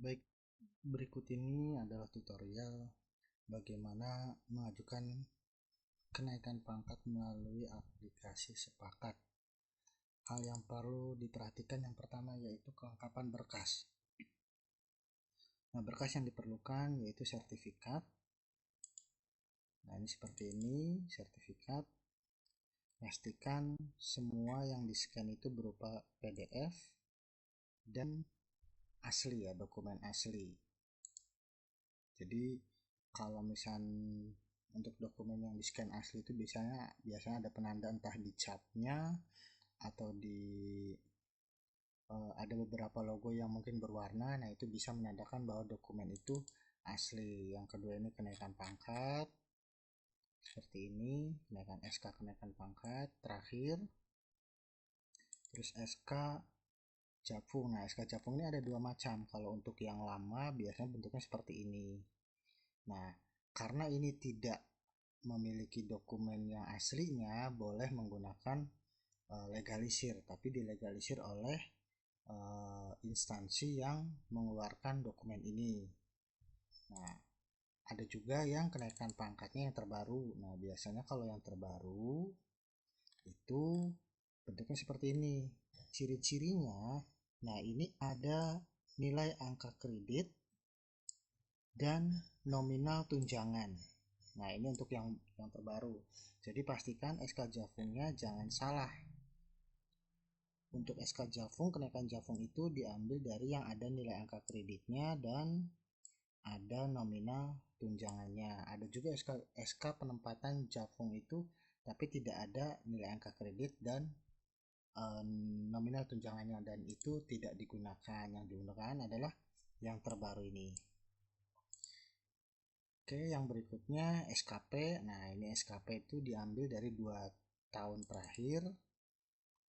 Baik, berikut ini adalah tutorial bagaimana mengajukan kenaikan pangkat melalui aplikasi Sepakat. Hal yang perlu diperhatikan yang pertama yaitu kelengkapan berkas. Nah, berkas yang diperlukan yaitu sertifikat. Nah, ini seperti ini, sertifikat. Pastikan semua yang di-scan itu berupa PDF dan asli ya, dokumen asli. Jadi kalau misal untuk dokumen yang di scan asli itu biasanya ada penanda entah di capnya atau di ada beberapa logo yang mungkin berwarna. Nah, itu bisa menandakan bahwa dokumen itu asli. Yang kedua ini kenaikan pangkat seperti ini, kenaikan pangkat terakhir. Terus SK Japung. Nah, SK Japung ini ada dua macam. Kalau untuk yang lama biasanya bentuknya seperti ini. Nah, karena ini tidak memiliki dokumen yang aslinya, boleh menggunakan legalisir, tapi dilegalisir oleh instansi yang mengeluarkan dokumen ini. Nah, ada juga yang kenaikan pangkatnya yang terbaru. Nah, biasanya kalau yang terbaru itu bentuknya seperti ini. Ciri-cirinya, nah ini ada nilai angka kredit dan nominal tunjangan. Nah, ini untuk yang terbaru. Jadi pastikan SK Javungnya jangan salah. Untuk SK Javung, kenaikan Javung itu diambil dari yang ada nilai angka kreditnya dan ada nominal tunjangannya. Ada juga SK penempatan Javung itu tapi tidak ada nilai angka kredit dan nominal tunjangannya, dan itu tidak digunakan. Yang digunakan adalah yang terbaru ini. Oke, yang berikutnya SKP. Nah, ini SKP itu diambil dari 2 tahun terakhir.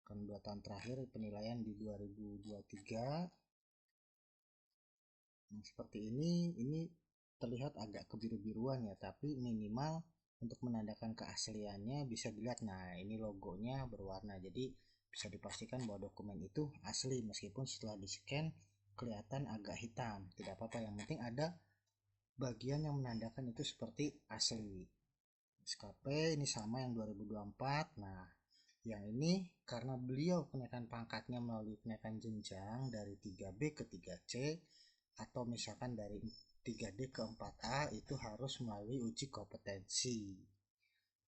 Kan 2 tahun terakhir penilaian di 2023. Nah, seperti ini terlihat agak kebiru-biruan ya, tapi minimal untuk menandakan keasliannya bisa dilihat. Nah, ini logonya berwarna. Jadi bisa dipastikan bahwa dokumen itu asli meskipun setelah di-scan kelihatan agak hitam. Tidak apa-apa, yang penting ada bagian yang menandakan itu seperti asli. SKP ini sama yang 2024. Nah, yang ini karena beliau kenaikan pangkatnya melalui kenaikan jenjang dari 3B ke 3C atau misalkan dari 3D ke 4A, itu harus melalui uji kompetensi.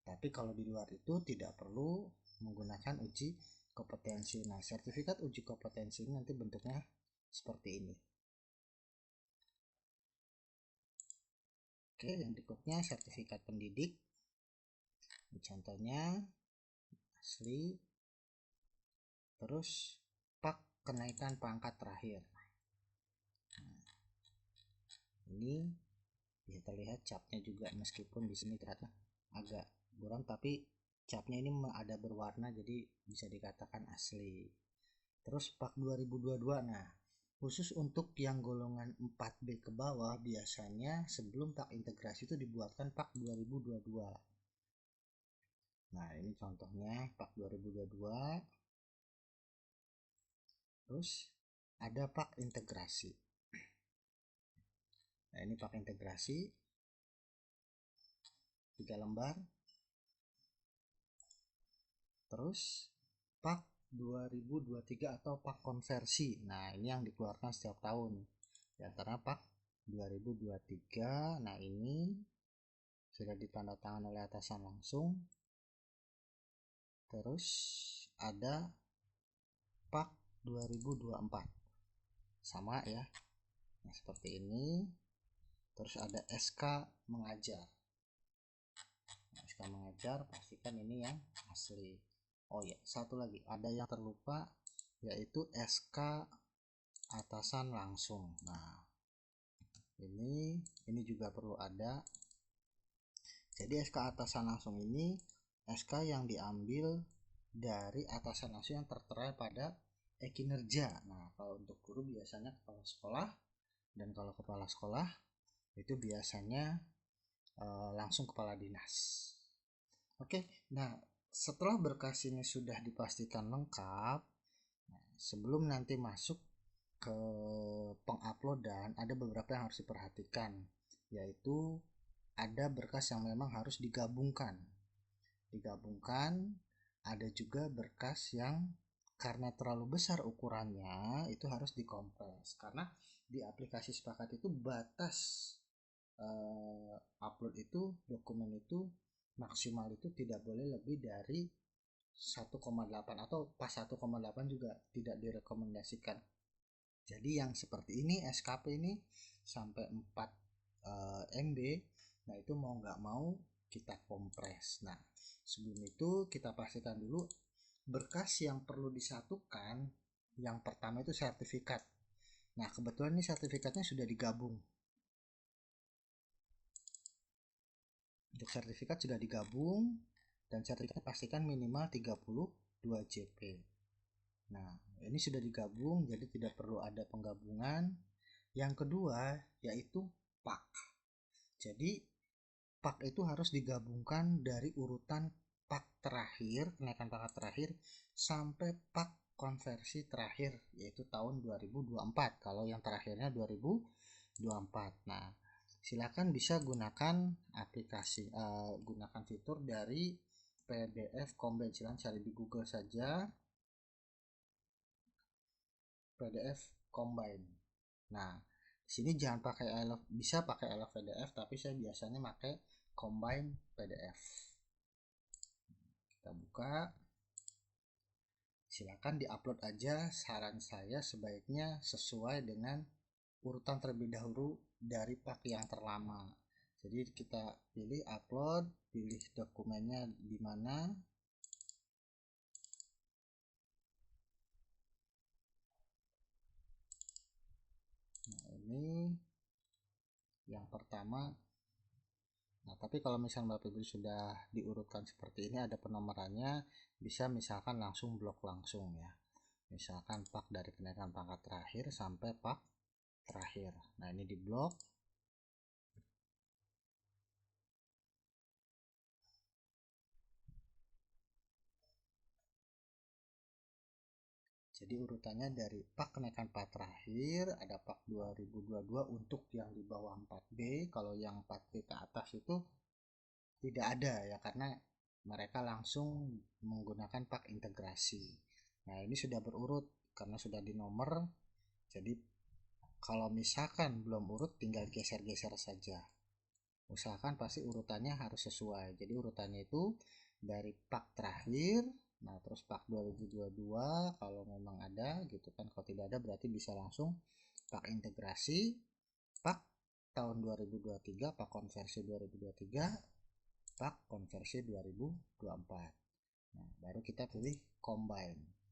Tapi kalau di luar itu tidak perlu menggunakan uji kompetensi. Nah, sertifikat uji kompetensi ini nanti bentuknya seperti ini. Oke, yang berikutnya sertifikat pendidik. Contohnya asli. Terus pak kenaikan pangkat terakhir. Nah, ini bisa terlihat capnya juga, meskipun di sini ternyata agak buram, tapi capnya ini ada berwarna jadi bisa dikatakan asli. Terus pak 2022. Nah, khusus untuk yang golongan 4B ke bawah biasanya sebelum pak integrasi itu dibuatkan pak 2022. Nah, ini contohnya pak 2022. Terus ada pak integrasi. Nah, ini pak integrasi 3 lembar. Terus pak 2023 atau pak konversi. Nah, ini yang dikeluarkan setiap tahun. Di antara pak 2023. Nah, ini sudah ditandatangani oleh atasan langsung. Terus ada pak 2024. Sama ya. Nah, seperti ini. Terus ada SK mengajar. Nah, SK mengajar pastikan ini yang asli. Oh ya, satu lagi ada yang terlupa yaitu SK atasan langsung. Nah, ini juga perlu ada. Jadi SK atasan langsung ini SK yang diambil dari atasan langsung yang tertera pada kinerja. Nah, kalau untuk guru biasanya kepala sekolah, dan kalau kepala sekolah itu biasanya langsung kepala dinas. Oke, nah setelah berkas ini sudah dipastikan lengkap, sebelum nanti masuk ke penguploadan ada beberapa yang harus diperhatikan, yaitu ada berkas yang memang harus digabungkan. Ada juga berkas yang karena terlalu besar ukurannya itu harus dikompres, karena di aplikasi Sepakat itu batas upload itu dokumen itu maksimal itu tidak boleh lebih dari 1,8 atau pas 1,8 juga tidak direkomendasikan. Jadi yang seperti ini SKP ini sampai 4 MB, nah itu mau nggak mau kita kompres. Nah sebelum itu kita pastikan dulu berkas yang perlu disatukan. Yang pertama itu sertifikat. Nah kebetulan ini sertifikatnya sudah digabung. Untuk sertifikat sudah digabung dan sertifikat pastikan minimal 32 JP. Nah ini sudah digabung jadi tidak perlu ada penggabungan. Yang kedua yaitu PAK. Jadi PAK itu harus digabungkan dari urutan PAK terakhir, kenaikan pangkat terakhir, sampai PAK konversi terakhir, yaitu tahun 2024. Kalau yang terakhirnya 2024. Nah, silakan bisa gunakan aplikasi, gunakan fitur dari PDF Combine. Silakan cari di Google saja PDF Combine. Nah, di sini jangan pakai bisa pakai PDF, tapi saya biasanya pakai Combine PDF. Kita buka, silakan diupload aja. Saran saya sebaiknya sesuai dengan urutan terlebih dahulu dari PAK yang terlama. Jadi kita pilih upload, pilih dokumennya di mana. Nah ini yang pertama. Nah, tapi kalau misalnya Bapak Ibu sudah diurutkan seperti ini, ada penomorannya, bisa misalkan langsung blok langsung ya. Misalkan PAK dari kenaikan pangkat terakhir sampai PAK terakhir. Nah, ini di blok. Jadi urutannya dari PAK kenaikan pangkat terakhir, ada PAK 2022 untuk yang di bawah 4B, kalau yang 4B ke atas itu tidak ada ya, karena mereka langsung menggunakan PAK integrasi. Nah ini sudah berurut karena sudah di nomor, jadi kalau misalkan belum urut tinggal geser-geser saja. Usahakan pasti urutannya harus sesuai. Jadi urutannya itu dari PAK terakhir, nah terus PAK 2022 kalau memang ada gitu kan. Kalau tidak ada berarti bisa langsung PAK integrasi, PAK tahun 2023, PAK konversi 2023, PAK konversi 2024. Nah, baru kita pilih combine.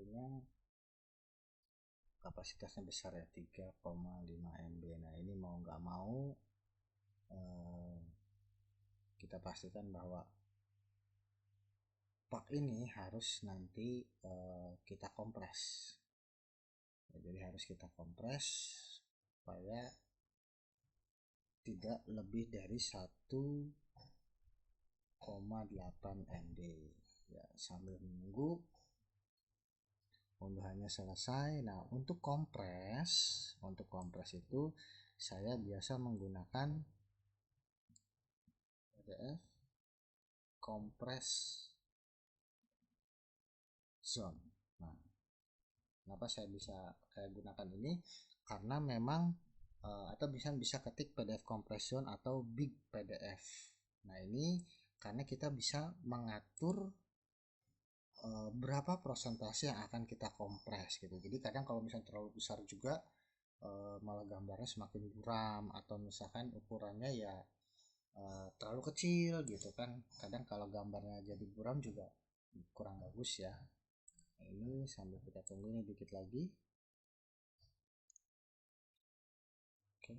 Artinya kapasitasnya besar ya, 3,5 MB. Nah ini mau nggak mau kita pastikan bahwa PAK ini harus nanti kita kompres ya, jadi harus kita kompres supaya tidak lebih dari 1,8 MB ya. Sambil menunggu unduhannya selesai. Nah untuk kompres itu saya biasa menggunakan PDF kompres zone. Nah kenapa saya gunakan ini, karena memang atau bisa ketik PDF compression atau big PDF. Nah ini karena kita bisa mengatur berapa persentase yang akan kita kompres gitu. Jadi kadang kalau misalnya terlalu besar juga malah gambarnya semakin buram, atau misalkan ukurannya ya terlalu kecil gitu kan. Kadang kalau gambarnya jadi buram juga kurang bagus ya. Nah, ini sambil kita tunggu ini dikit lagi. Oke.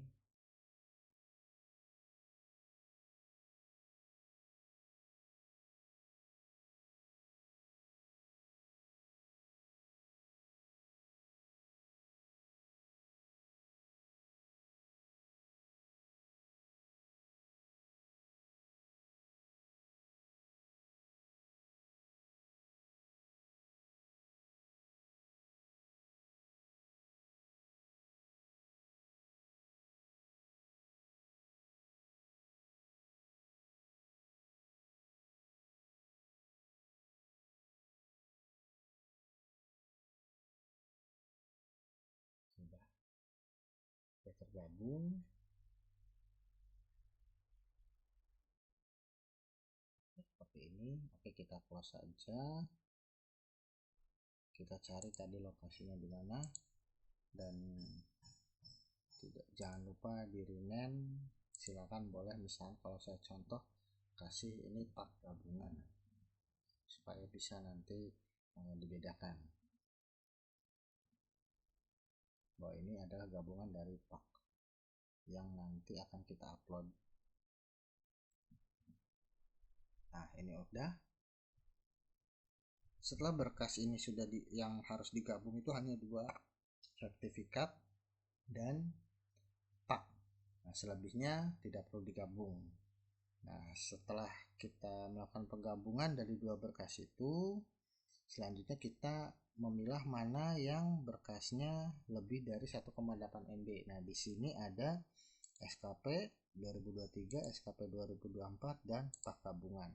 tergabung. Seperti ini. Oke, kita close saja. Kita cari tadi lokasinya di mana, dan jangan lupa di rename. Silakan boleh, misalnya kalau saya contoh kasih ini pak gabungan supaya bisa nanti dibedakan bahwa ini adalah gabungan dari pak yang nanti akan kita upload. Nah, ini udah. Setelah berkas ini sudah yang harus digabung itu hanya 2 sertifikat dan pak. Nah, selebihnya tidak perlu digabung. Nah, setelah kita melakukan penggabungan dari 2 berkas itu, selanjutnya kita memilah mana yang berkasnya lebih dari 1,8 MB. Nah, di sini ada SKP 2023, SKP 2024 dan pak gabungan.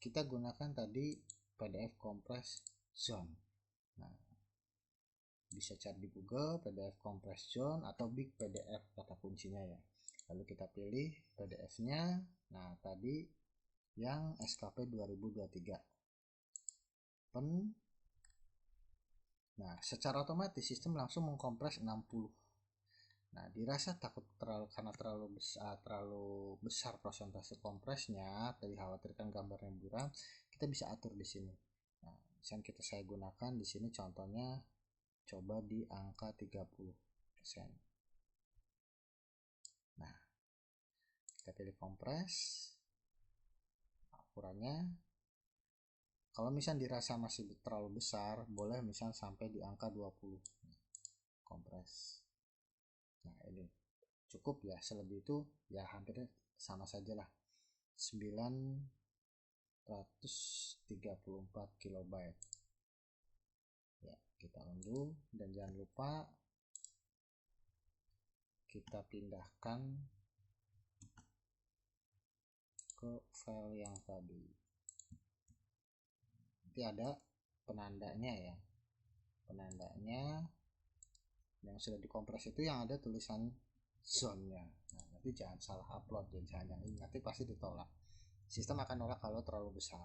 Kita gunakan tadi PDF Compress Zone. Nah, bisa cari di Google PDF Compress Zone atau Big PDF kata kuncinya ya. Lalu kita pilih PDF-nya. Nah, tadi yang SKP 2023. Open. Nah, secara otomatis sistem langsung mengkompres 60. Nah, dirasa takut karena terlalu besar persentase kompresnya, tadi khawatirkan gambarnya buram, kita bisa atur di sini. Nah, misalnya saya gunakan di sini contohnya coba di angka 30%. Nah, kita pilih kompres. Ukurannya kalau misalnya dirasa masih terlalu besar, boleh misalnya sampai di angka 20 kompres. Nah, ini cukup ya, selebih itu ya hampir sama saja lah, 934 kilobyte ya. Kita undo dan jangan lupa kita pindahkan ke file yang tadi. Nanti ada penandanya ya, penandanya yang sudah dikompres itu yang ada tulisan zone-nya. Nah, nanti jangan salah upload ya, jangan ini nanti pasti ditolak. Sistem akan nolak kalau terlalu besar.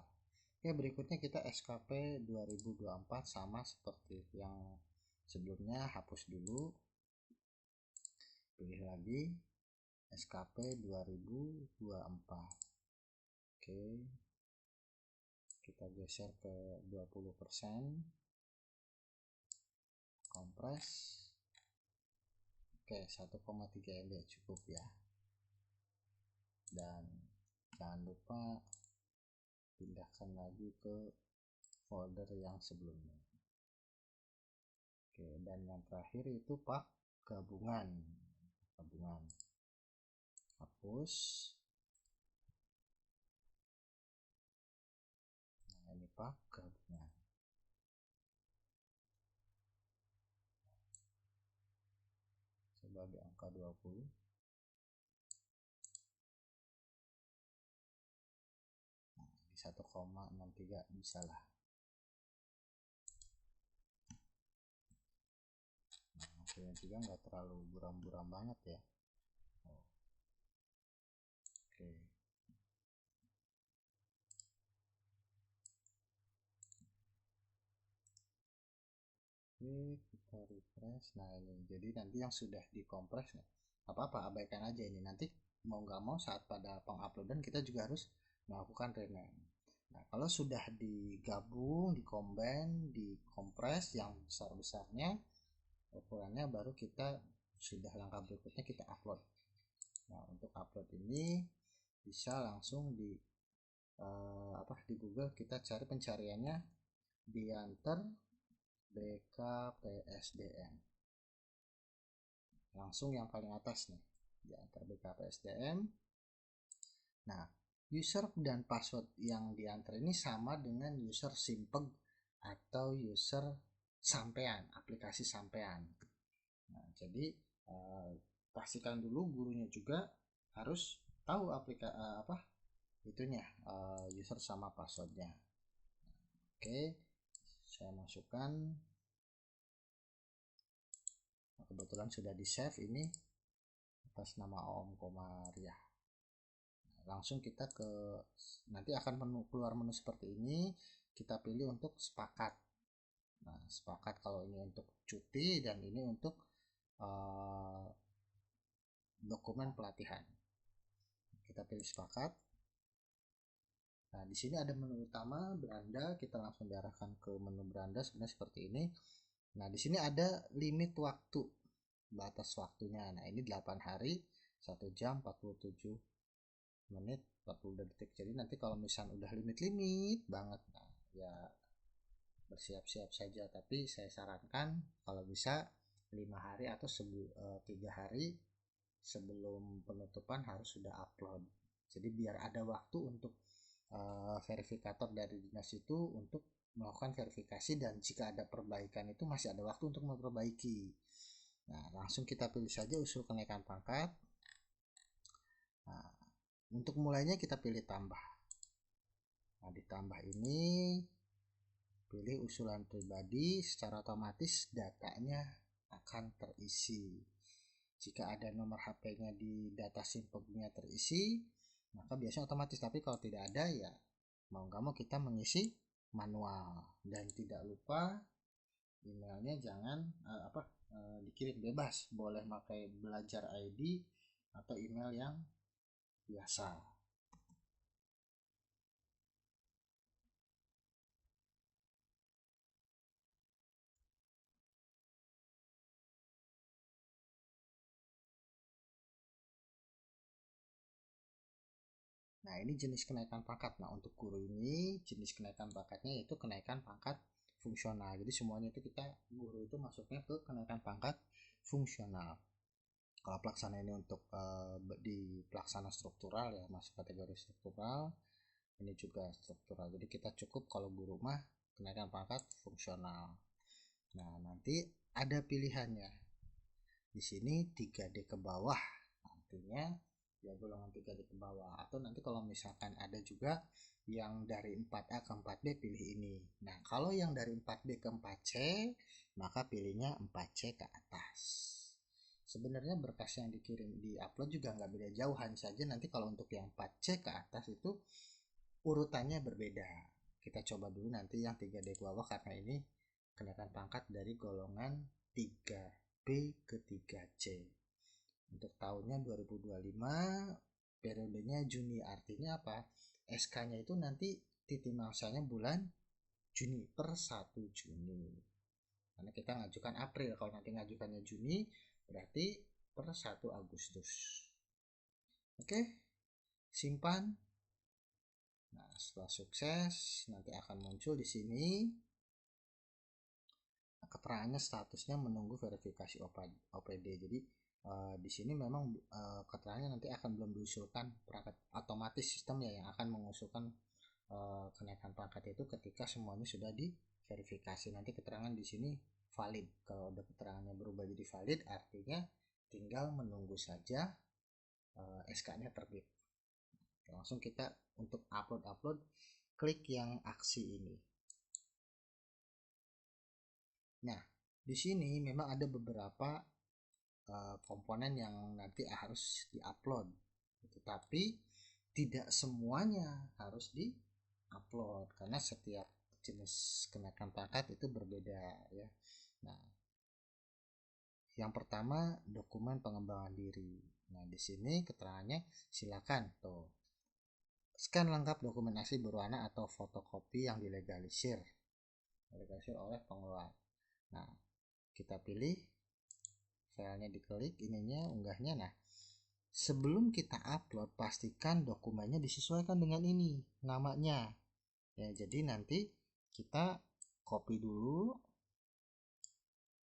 Oke, berikutnya kita SKP 2024 sama seperti yang sebelumnya, hapus dulu. Pilih lagi SKP 2024. Oke. Kita geser ke 20%. Kompres. Oke, 1,3 MB cukup ya. Dan jangan lupa pindahkan lagi ke folder yang sebelumnya. Oke, dan yang terakhir itu pak gabungan. Hapus. Nah, ini pak gabungan. Coba di angka 20. Nah, di 1,63 bisa lah. Nah, hasilnya juga nggak terlalu buram-buram banget ya. Oke. Oke, kita refresh. Nah, ini jadi nanti yang sudah dikompres ya, apa-apa abaikan aja ini, nanti mau nggak mau saat pada penguploadan kita juga harus melakukan rename. Nah, kalau sudah digabung, dikombin, dikompres yang besar-besarnya ukurannya, baru kita sudah langkah berikutnya kita upload. Nah, untuk upload ini bisa langsung di di Google, kita cari pencariannya Diantar BKPSDM, langsung yang paling atas nih, Diantar BKPSDM. Nah, user dan password yang diantar ini sama dengan user simpeg atau user sampean, aplikasi sampean. Nah, jadi pastikan dulu gurunya juga harus tahu user sama passwordnya. Oke, saya masukkan. kebetulan sudah di save ini atas nama Om Komariah. Langsung kita ke, nanti akan keluar menu seperti ini, kita pilih untuk sepakat. Nah, sepakat kalau ini untuk cuti dan ini untuk dokumen pelatihan. Kita pilih sepakat. Nah, di sini ada menu utama beranda, kita langsung diarahkan ke menu beranda sebenarnya seperti ini. Nah, di sini ada limit waktu, batas waktunya. Nah, ini 8 hari, 1 jam 47 menit 40 detik. Jadi nanti kalau misalnya udah limit banget, nah ya bersiap-siap saja. Tapi saya sarankan kalau bisa 5 hari atau 3 hari sebelum penutupan harus sudah upload. Jadi biar ada waktu untuk verifikator dari dinas itu untuk melakukan verifikasi, dan jika ada perbaikan itu masih ada waktu untuk memperbaiki. Nah, langsung kita pilih saja usul kenaikan pangkat. Nah, untuk mulainya kita pilih tambah. Nah, ditambah ini pilih usulan pribadi, secara otomatis datanya akan terisi. Jika ada nomor HP-nya di data simpengnya terisi, maka biasanya otomatis. Tapi kalau tidak ada, ya mau nggak mau kita mengisi manual. Dan tidak lupa emailnya jangan dikirim bebas, boleh pakai belajar ID atau email yang biasa. Nah, ini jenis kenaikan pangkat. Nah, untuk guru ini jenis kenaikan pangkatnya yaitu kenaikan pangkat fungsional. Jadi semuanya itu kita guru itu masuknya ke kenaikan pangkat fungsional. Kalau pelaksana ini untuk di pelaksana struktural ya, masuk kategori struktural. Ini juga struktural. Jadi kita cukup kalau guru mah kenaikan pangkat fungsional. Nah, nanti ada pilihannya. Di sini 3D ke bawah. Artinya ya golongan 3D ke bawah, atau nanti kalau misalkan ada juga yang dari 4A ke 4B pilih ini. Nah, kalau yang dari 4B ke 4C maka pilihnya 4C ke atas. Sebenarnya berkas yang dikirim di upload juga nggak beda jauh, hanya saja nanti kalau untuk yang 4C ke atas itu urutannya berbeda. Kita coba dulu nanti yang 3D ke bawah karena ini kenaikan pangkat dari golongan 3B ke 3C. Untuk tahunnya 2025, periodenya Juni. Artinya apa? SK-nya itu nanti titik masanya bulan Juni, per 1 Juni. Karena kita ngajukan April, kalau nanti ngajukannya Juni berarti per 1 Agustus. Oke, simpan. Nah, setelah sukses nanti akan muncul di sini keterangannya statusnya menunggu verifikasi OPD. Jadi di sini memang keterangannya nanti akan belum diusulkan perangkat otomatis sistem ya yang akan mengusulkan kenaikan pangkat itu ketika semuanya sudah diverifikasi. Nanti keterangan di sini valid. Kalau ada keterangannya berubah jadi valid, artinya tinggal menunggu saja SK-nya terbit. Langsung kita untuk upload klik yang aksi ini. Nah, di sini memang ada beberapa komponen yang nanti harus diupload, tetapi tidak semuanya harus diupload karena setiap jenis kenaikan pangkat itu berbeda ya. Nah, yang pertama dokumen pengembangan diri. Nah, di sini keterangannya silakan tuh scan lengkap dokumen asli berwarna atau fotokopi yang dilegalisir oleh pengelola. Nah, kita pilih filenya, diklik ininya, unggahnya. Nah, sebelum kita upload pastikan dokumennya disesuaikan dengan ini namanya ya. Jadi nanti kita copy dulu.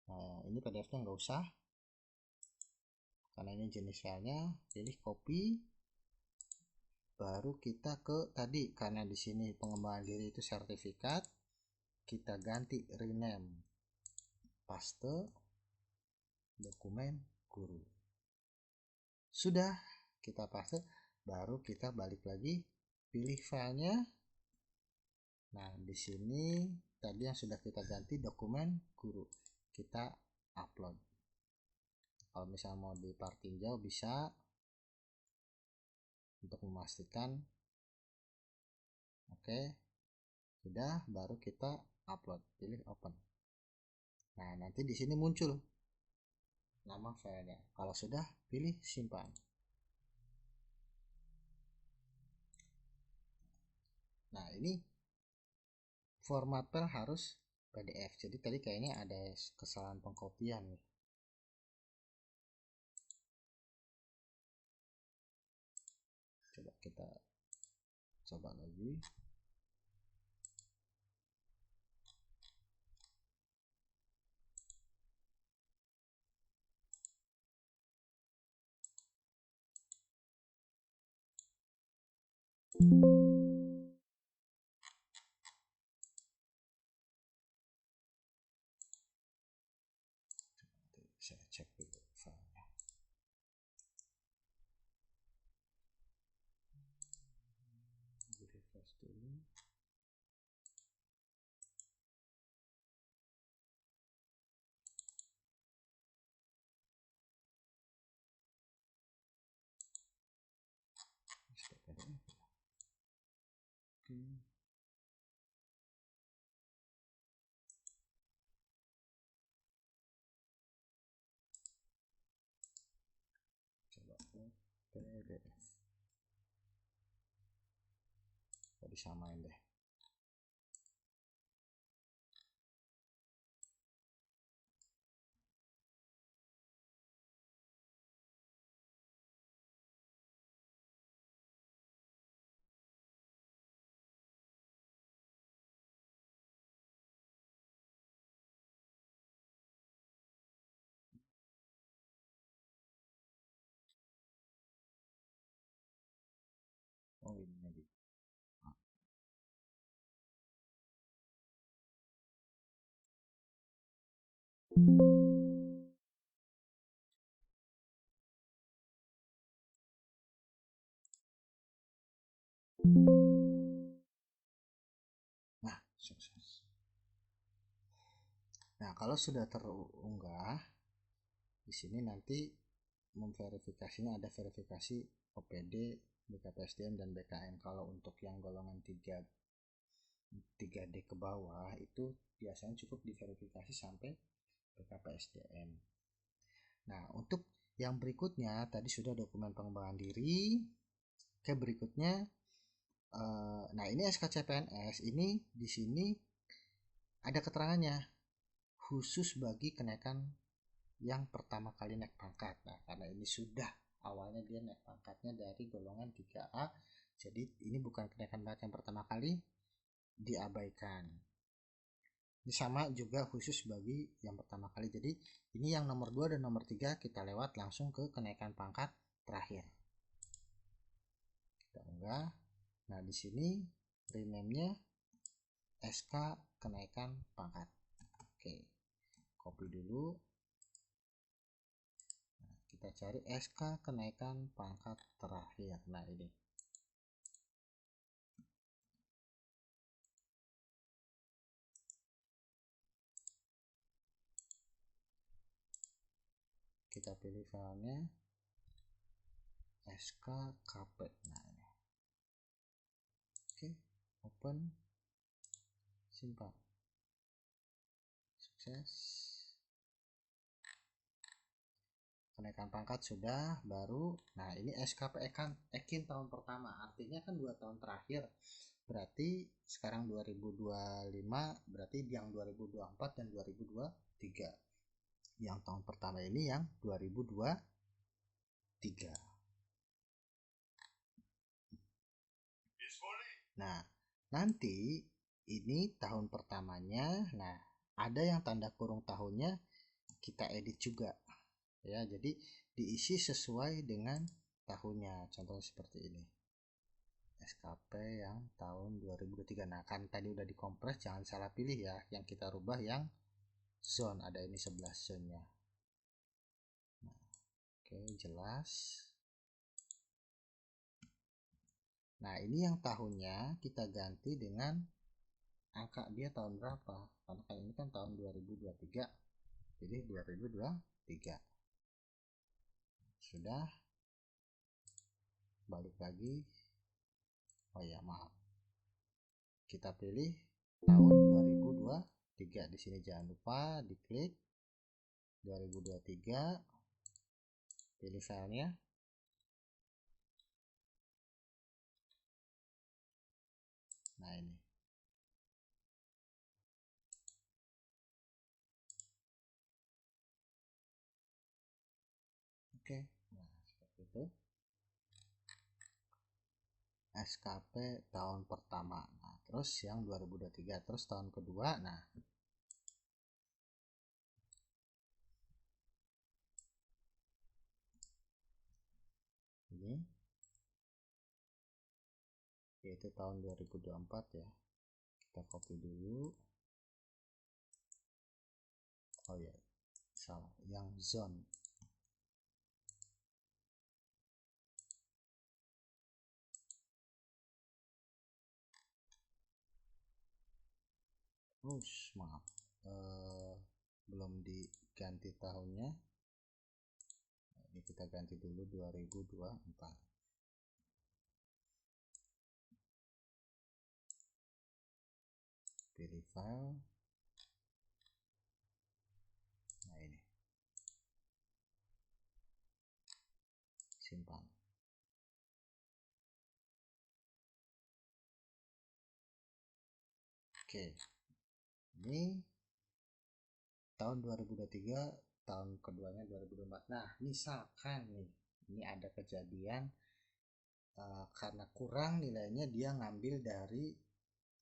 Nah, ini PDF-nya nggak usah karena ini jenis filenya. Pilih copy, baru kita ke tadi, karena di sini pengembangan diri itu sertifikat, kita ganti rename, paste dokumen guru. Sudah kita paste, baru kita balik lagi pilih filenya. Nah, di sini tadi yang sudah kita ganti dokumen guru, kita upload. Kalau misalnya mau dipertinjau bisa, untuk memastikan. Oke, sudah, baru kita upload, pilih open. Nah, nanti di sini muncul nama filenya. Kalau sudah, pilih simpan. Nah, ini format file harus PDF. Jadi tadi kayaknya ada kesalahan pengkopian nih. Coba kita coba lagi. Saya cek dulu filenya. Refresh dulu. Oke. Coba PDF. Kok disamain deh. Oh, ini nih. Nah, sukses. Nah, kalau sudah terunggah, di sini nanti memverifikasinya ada verifikasi OPD, BKPSDM, dan BKN. Kalau untuk yang golongan 3D ke bawah itu biasanya cukup diverifikasi sampai BKPSDM. Nah, untuk yang berikutnya tadi sudah dokumen pengembangan diri. Oke, berikutnya nah ini SKCPNS ini di sini ada keterangannya khusus bagi kenaikan yang pertama kali naik pangkat. Nah, karena ini sudah awalnya dia naik pangkatnya dari golongan 3A, jadi ini bukan kenaikan pangkat yang pertama kali, diabaikan. Ini sama juga khusus bagi yang pertama kali. Jadi ini yang nomor 2 dan nomor 3 kita lewat langsung ke kenaikan pangkat terakhir. Kita unggah. Nah, di sini rename-nya SK kenaikan pangkat. Oke. Copy dulu. Nah, kita cari SK kenaikan pangkat terakhir. Nah, ini. Kita pilih filenya SKKP. Nah, ini. Oke, open, simpan. Sukses. Kenaikan pangkat sudah, baru. Nah, ini SKP Ekin tahun pertama, artinya kan 2 tahun terakhir. Berarti sekarang 2025, berarti yang 2024 dan 2023. Yang tahun pertama ini yang 2023. Nah, nanti ini tahun pertamanya. Nah, ada yang tanda kurung tahunnya kita edit juga. Ya, jadi diisi sesuai dengan tahunnya. Contohnya seperti ini. SKP yang tahun 2023. Nah, kan tadi udah dikompres, jangan salah pilih ya. Yang kita rubah yang zone, ada ini 11 zone-nya. Nah, oke, jelas. Nah, ini yang tahunnya kita ganti dengan angka dia tahun berapa. Karena kan ini kan tahun 2023. Pilih 2023. Sudah. Balik lagi. Oh ya, maaf. Kita pilih tahun 2023 di sini, jangan lupa diklik 2023, pilih filenya. Nah, ini. Oke. Nah, seperti itu. SKP tahun pertama. Nah, terus yang 2023, terus tahun kedua. Nah, ini yaitu tahun 2024 ya. Kita copy dulu. Oh ya, salah, yang zone. Maaf, belum diganti tahunnya. Ini kita ganti dulu 2024. Pilih file. Nah, ini simpan. Oke, ini tahun 2023, tahun keduanya 2024. Nah, misalkan nih, ini ada kejadian karena kurang nilainya, dia ngambil dari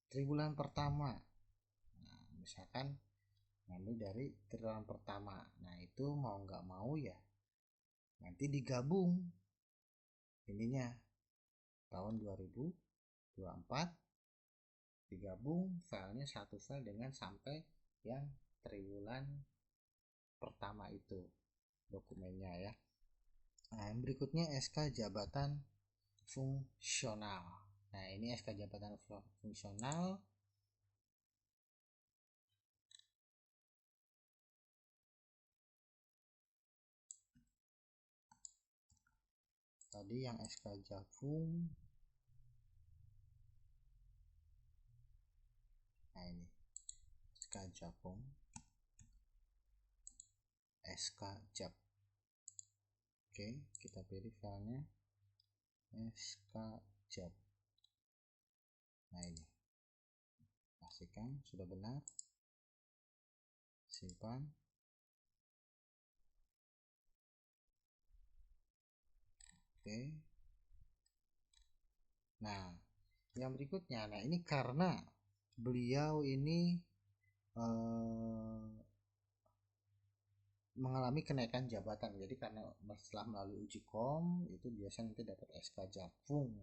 triwulan pertama. Nah, misalkan ngambil dari triwulan pertama. Nah, itu mau nggak mau ya nanti digabung ininya, tahun 2024 digabung filenya satu file dengan sampai yang triwulan pertama itu dokumennya ya. Nah, yang berikutnya SK jabatan fungsional. Nah, ini SK jabatan fungsional. Tadi yang SK Jafung. Nah, ini SK Jafung, SK Jap. Oke, kita pilih filenya SK Jap. Nah, ini pastikan sudah benar, simpan. Oke. Nah, yang berikutnya, nah ini karena beliau ini mengalami kenaikan jabatan, jadi karena setelah melalui uji kom itu biasanya nanti dapat SK Jafung.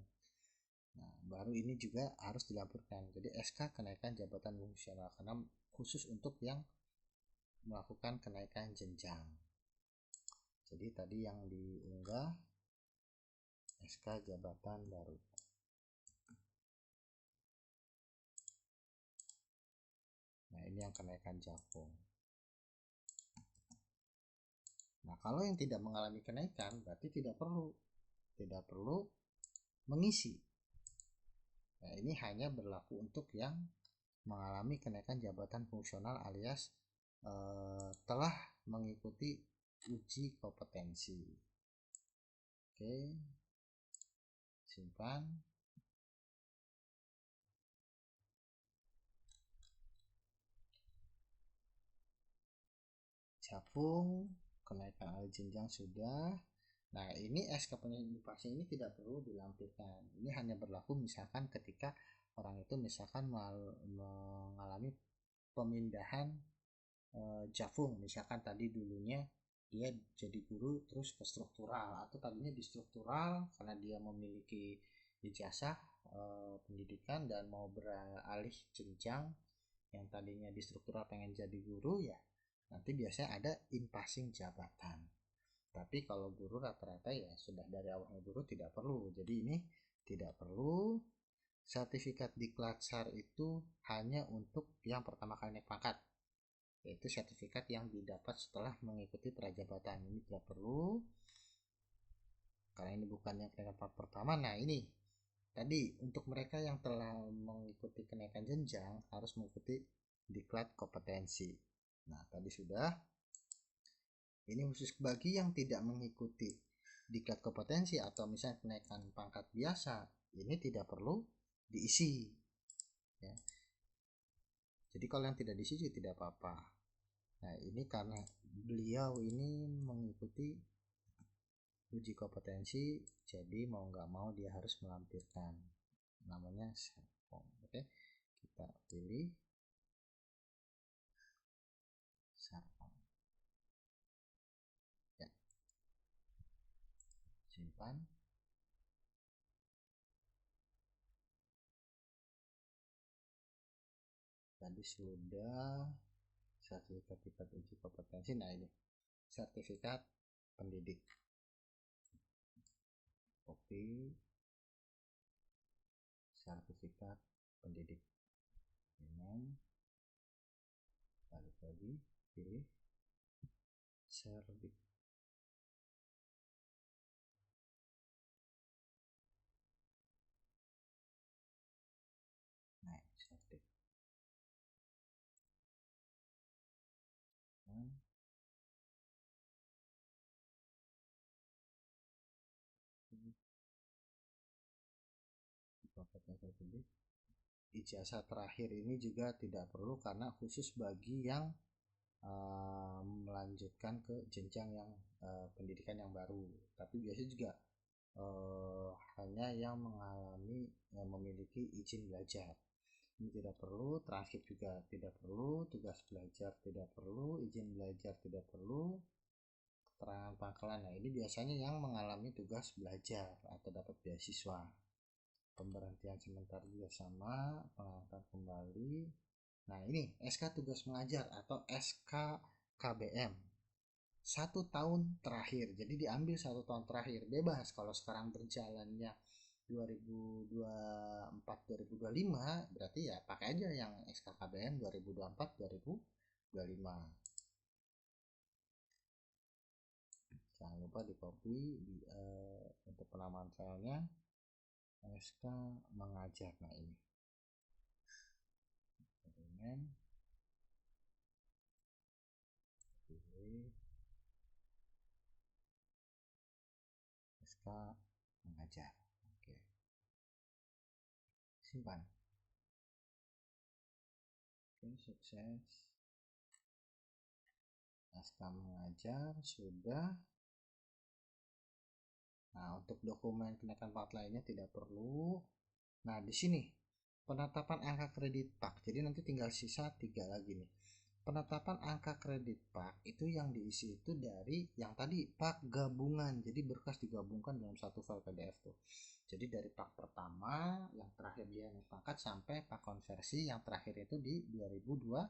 Nah, baru ini juga harus dilaporkan. Jadi SK kenaikan jabatan fungsional karena khusus untuk yang melakukan kenaikan jenjang. Jadi tadi yang diunggah SK jabatan baru. Nah, ini yang kenaikan Jafung. Nah, kalau yang tidak mengalami kenaikan berarti tidak perlu mengisi. Nah, ini hanya berlaku untuk yang mengalami kenaikan jabatan fungsional alias telah mengikuti uji kompetensi. Oke, simpan. Jafung kenaikan alih jenjang sudah. Nah, ini SK penyelundupan ini tidak perlu dilampirkan. Ini hanya berlaku misalkan ketika orang itu misalkan mengalami pemindahan Jafung. Misalkan tadi dulunya dia jadi guru terus ke struktural, atau tadinya di struktural karena dia memiliki ijazah pendidikan dan mau beralih jenjang, yang tadinya di struktural pengen jadi guru ya, nanti biasanya ada in-passing jabatan. Tapi kalau guru rata-rata ya sudah dari awalnya guru, tidak perlu. Jadi ini tidak perlu. Sertifikat Diklatsar itu hanya untuk yang pertama kali naik pangkat, yaitu sertifikat yang didapat setelah mengikuti prajabatan. Ini tidak perlu. karena ini bukan yang kenaikan part pertama. Nah ini tadi untuk mereka yang telah mengikuti kenaikan jenjang harus mengikuti diklat kompetensi. Nah tadi sudah. Ini khusus bagi yang tidak mengikuti diklat kompetensi atau misalnya kenaikan pangkat biasa, ini tidak perlu diisi ya. Jadi kalau yang tidak diisi juga tidak apa-apa. Nah ini karena beliau ini mengikuti uji kompetensi, jadi mau nggak mau dia harus melampirkan namanya Serpong. Oke, kita pilih Serpong ya, simpan. Tadi sudah sertifikat uji kompetensi. Nah ini sertifikat pendidik, copy sertifikat pendidik, dengan balik lagi pilih serdik. Nah serdik kompetensi pendidik. Ijazah terakhir ini juga tidak perlu karena khusus bagi yang melanjutkan ke jenjang yang pendidikan yang baru. Tapi biasanya juga hanya yang mengalami yang memiliki izin belajar. Ini tidak perlu, transkrip juga tidak perlu, tugas belajar tidak perlu, izin belajar tidak perlu, keterangan pangkalan. Nah ini biasanya yang mengalami tugas belajar atau dapat beasiswa. Pemberhentian sementara juga sama, pengangkatan kembali. Nah ini SK tugas mengajar atau SK KBM 1 tahun terakhir, jadi diambil 1 tahun terakhir, bebas kalau sekarang berjalannya 2024-2025 berarti ya pakai aja yang SK KBM 2024-2025. Jangan lupa di copy untuk penamaan filenya SK mengajar. Nah ini dengan pilih SK mengajar. Oke, simpan. Oke, sukses. SK mengajar sudah. Nah untuk dokumen kenaikan pangkat lainnya tidak perlu. Nah di sini penetapan angka kredit pak, jadi nanti tinggal sisa 3 lagi nih. Penetapan angka kredit pak itu yang diisi itu dari yang tadi pak gabungan, jadi berkas digabungkan dalam satu file PDF tuh. Jadi dari pak pertama yang terakhir dia naik pangkat sampai pak konversi yang terakhir itu di 2024.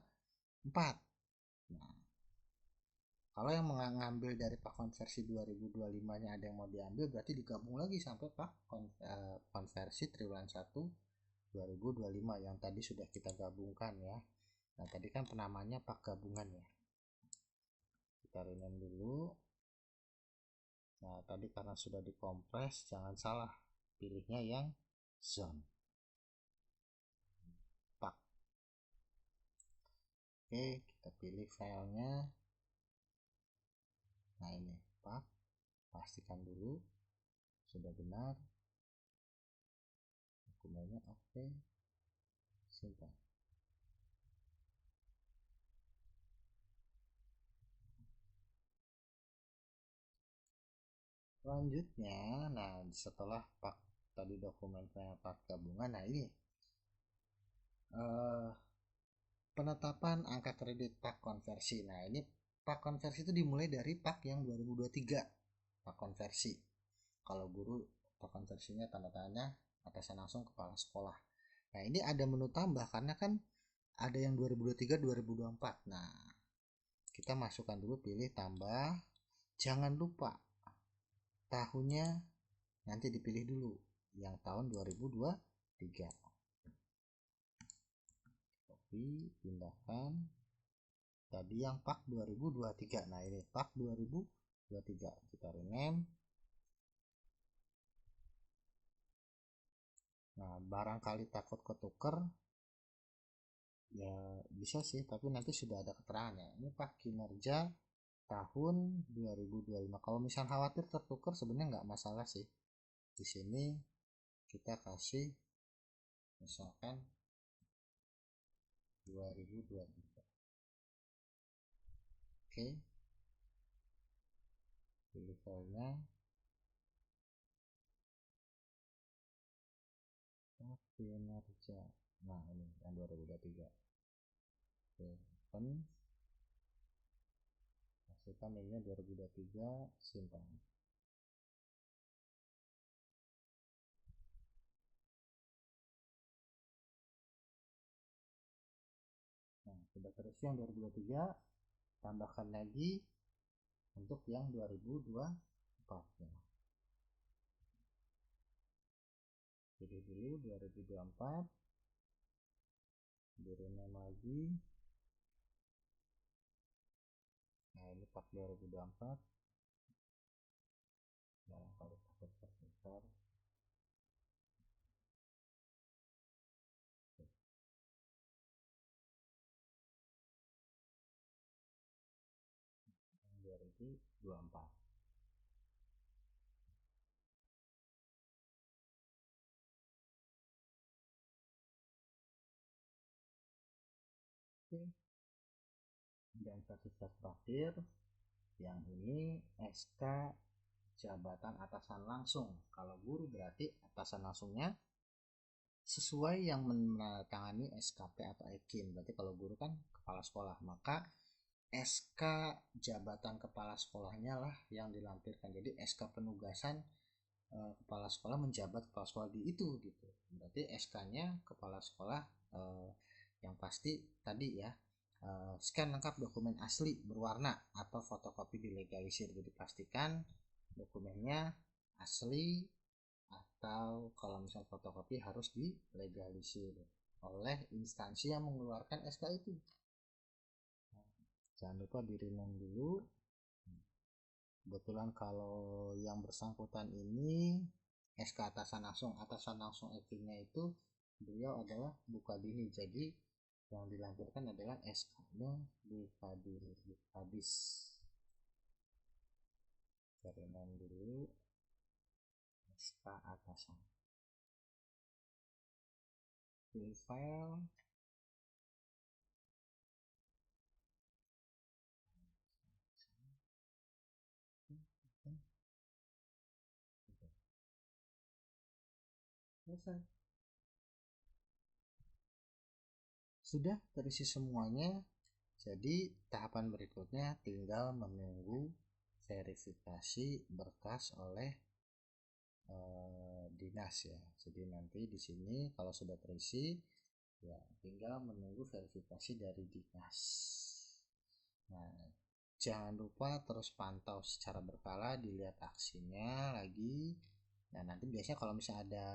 Nah kalau yang mengambil dari pak konversi 2025 nya ada yang mau diambil, berarti digabung lagi sampai pak konversi triwulan 1 2025 yang tadi sudah kita gabungkan ya. Nah tadi kan penamanya pak gabungan ya, kita rename dulu. Nah tadi karena sudah dikompres, jangan salah pilihnya yang zone pak. Oke, kita pilih filenya. Nah ini pak, pastikan dulu sudah benar dokumennya. Oke, simpan. Selanjutnya, nah setelah pak tadi dokumen pak gabungan, nah ini penetapan angka kredit pak konversi. Nah ini pak konversi itu dimulai dari pak yang 2023 pak konversi. Kalau guru pak konversinya tanda tanya atasan langsung kepala sekolah. Nah ini ada menu tambah karena kan ada yang 2023 2024. Nah kita masukkan dulu, pilih tambah, jangan lupa tahunnya nanti dipilih dulu yang tahun 2023. Copy, pindahkan tadi yang pak 2023. Nah ini pak 2023 kita rename Nah, barangkali takut ketuker, ya bisa sih, tapi nanti sudah ada keterangannya. Ini Pak kinerja tahun 2025. Kalau misal khawatir tertukar sebenarnya nggak masalah sih. Di sini kita kasih misalkan 2023. Oke, pilih filenya, kinerja. Nah, ini yang 2023. Oke, open. Masukkan ini 2023, simpan. Nah, sudah terisi yang 2023, tambahkan lagi untuk yang 2024 ya. Pilih dulu 2024, di rename lagi. Nah, ini Pak 2024. Barangkali takut tertukar. Yang 2024. Oke. Dan sertifikat terakhir, yang ini SK jabatan atasan langsung. Kalau guru berarti atasan langsungnya sesuai yang menandatangani SKP atau EKIN. Berarti kalau guru kan kepala sekolah, maka SK jabatan kepala sekolahnya lah yang dilampirkan. Jadi SK penugasan kepala sekolah menjabat kepala sekolah di itu gitu. Berarti SK-nya kepala sekolah yang pasti tadi ya, scan lengkap dokumen asli berwarna atau fotokopi dilegalisir. Jadi pastikan dokumennya asli, atau kalau misal fotokopi harus dilegalisir oleh instansi yang mengeluarkan SK itu. Jangan lupa di rename dulu. Kebetulan kalau yang bersangkutan ini SK atasan langsung EKIN-nya itu beliau adalah Bukadini, jadi yang dilampirkan adalah SK-nya Bukadis. Rename dulu SK atasan. Pilih file. Selesai. Sudah terisi semuanya. Jadi tahapan berikutnya tinggal menunggu verifikasi berkas oleh dinas ya. Jadi nanti di sini kalau sudah terisi ya tinggal menunggu verifikasi dari dinas. Nah, jangan lupa terus pantau secara berkala, dilihat aksinya lagi. Nah, nanti biasanya kalau misalnya ada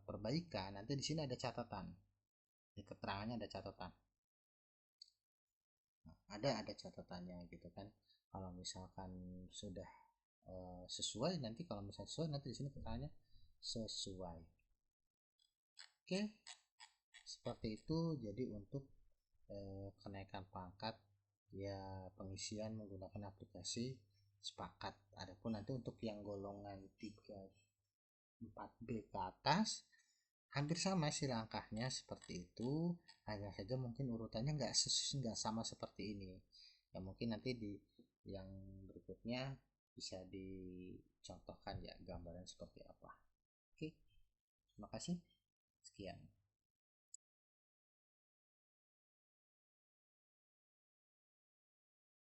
perbaikan, nanti di sini ada catatan. Di keterangannya ada catatan. Nah, ada catatannya gitu kan. Kalau misalkan sudah sesuai, nanti kalau misalnya sesuai nanti di sini keterangannya sesuai. Oke, seperti itu. Jadi untuk kenaikan pangkat ya pengisian menggunakan aplikasi sepakat. Adapun nanti untuk yang golongan 3 4B ke atas hampir sama sih langkahnya seperti itu, hanya saja mungkin urutannya nggak sama seperti ini ya. Mungkin nanti di yang berikutnya bisa dicontohkan ya gambaran seperti apa. Oke, terima kasih, sekian.